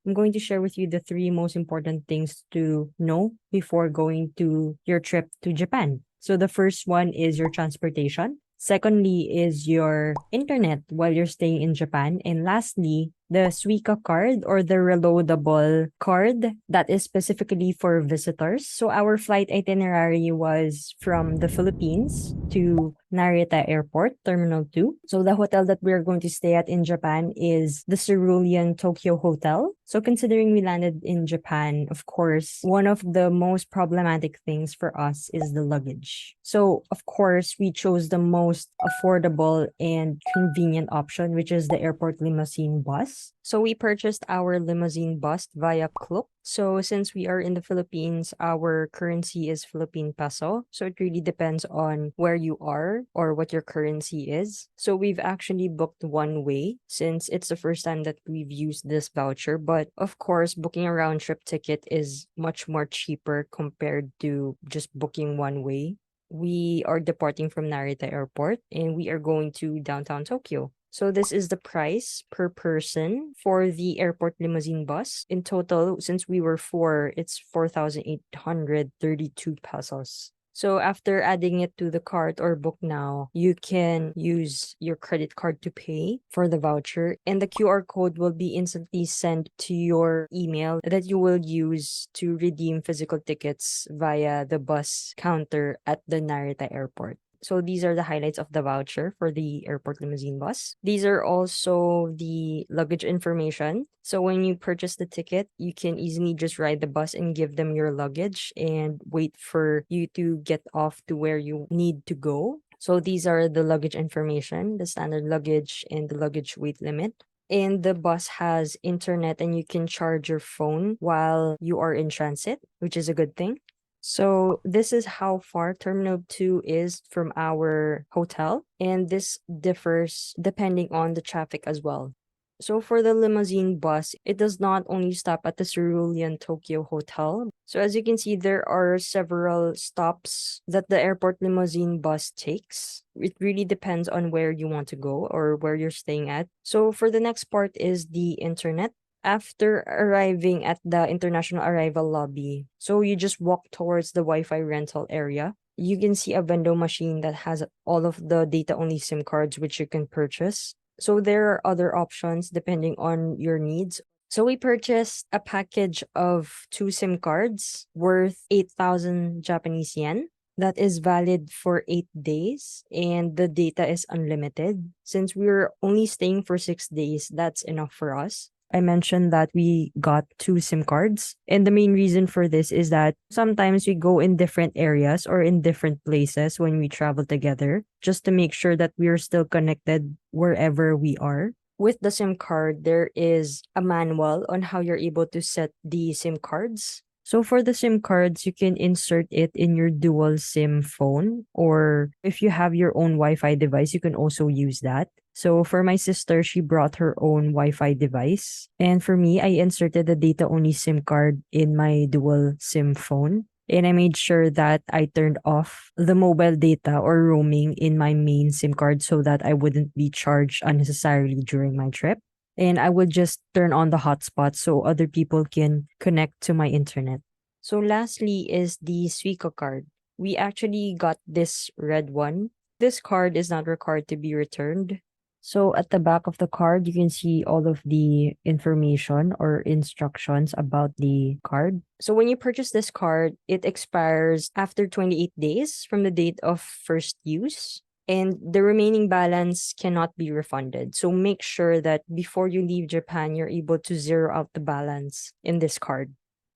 I'm going to share with you the 3 most important things to know before going to your trip to Japan. So the first one is your transportation. Secondly is your internet while you're staying in Japan. And lastly, the Suica card or the reloadable card that is specifically for visitors. So our flight itinerary was from the Philippines to Narita Airport, Terminal 2. So the hotel that we're going to stay at in Japan is the Cerulean Tokyo Hotel. So considering we landed in Japan, of course, one of the most problematic things for us is the luggage. So of course, we chose the most affordable and convenient option, which is the airport limousine bus. So we purchased our limousine bus via Klook. So since we are in the Philippines, our currency is Philippine peso. So it really depends on where you are or what your currency is. So we've actually booked one way since it's the first time that we've used this voucher. But of course, booking a round trip ticket is much more cheaper compared to just booking one way. We are departing from Narita Airport and we are going to downtown Tokyo. So this is the price per person for the airport limousine bus. In total, since we were 4, it's 4,832 pesos. So after adding it to the cart or book now, you can use your credit card to pay for the voucher, and the QR code will be instantly sent to your email that you will use to redeem physical tickets via the bus counter at the Narita Airport. So these are the highlights of the voucher for the airport limousine bus. These are also the luggage information. So when you purchase the ticket, you can easily just ride the bus and give them your luggage and wait for you to get off to where you need to go. So these are the luggage information, the standard luggage and the luggage weight limit. And the bus has internet and you can charge your phone while you are in transit, which is a good thing. So this is how far Terminal 2 is from our hotel, and this differs depending on the traffic as well. So for the limousine bus, it does not only stop at the Cerulean Tokyo Hotel. So as you can see, there are several stops that the airport limousine bus takes. It really depends on where you want to go or where you're staying at. So for the next part is the internet. After arriving at the international arrival lobby, so you just walk towards the Wi-Fi rental area. You can see a vending machine that has all of the data-only SIM cards which you can purchase. So there are other options depending on your needs. So we purchased a package of 2 SIM cards worth 8,000 Japanese yen. That is valid for 8 days and the data is unlimited. Since we're only staying for 6 days, that's enough for us. I mentioned that we got 2 SIM cards. And the main reason for this is that sometimes we go in different areas or in different places when we travel together, just to make sure that we are still connected wherever we are. With the SIM card, there is a manual on how you're able to set the SIM cards. So for the SIM cards, you can insert it in your dual SIM phone, or if you have your own Wi-Fi device, you can also use that. So for my sister, she brought her own Wi-Fi device. And for me, I inserted the data-only SIM card in my dual SIM phone. And I made sure that I turned off the mobile data or roaming in my main SIM card so that I wouldn't be charged unnecessarily during my trip. And I would just turn on the hotspot so other people can connect to my internet. So lastly is the Suico card. We actually got this red one. This card is not required to be returned. So at the back of the card, you can see all of the information or instructions about the card. So when you purchase this card, it expires after 28 days from the date of first use. And the remaining balance cannot be refunded. So make sure that before you leave Japan, you're able to zero out the balance in this card.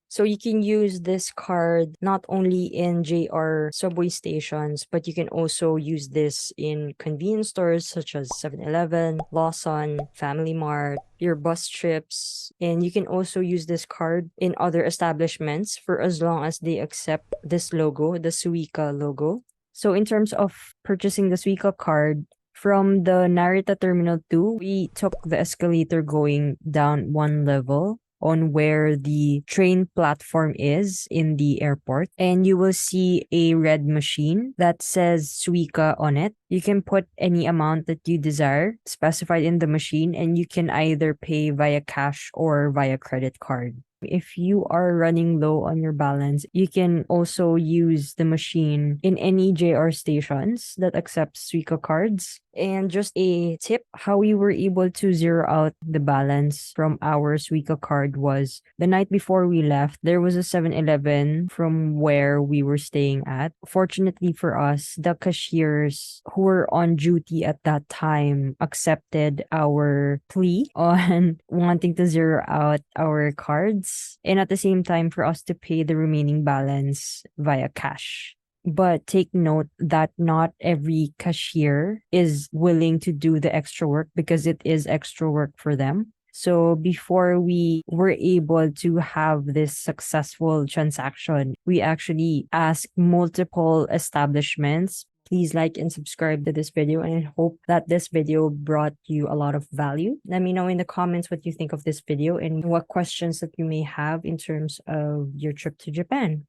So you can use this card not only in JR subway stations, but you can also use this in convenience stores such as 7-Eleven, Lawson, Family Mart, your bus trips, and you can also use this card in other establishments for as long as they accept this logo, the Suica logo. So in terms of purchasing the Suica card, from the Narita Terminal 2, we took the escalator going down one level on where the train platform is in the airport, and you will see a red machine that says Suica on it. You can put any amount that you desire specified in the machine, and you can either pay via cash or via credit card. If you are running low on your balance, you can also use the machine in any JR stations that accept Suico cards. And just a tip, how we were able to zero out the balance from our Suica card was the night before we left, there was a 7-Eleven from where we were staying at. Fortunately for us, the cashiers who were on duty at that time accepted our plea on wanting to zero out our cards, and at the same time for us to pay the remaining balance via cash. But take note that not every cashier is willing to do the extra work because it is extra work for them. So before we were able to have this successful transaction, we actually asked multiple establishments. Please like and subscribe to this video, and I hope that this video brought you a lot of value. Let me know in the comments what you think of this video and what questions that you may have in terms of your trip to Japan.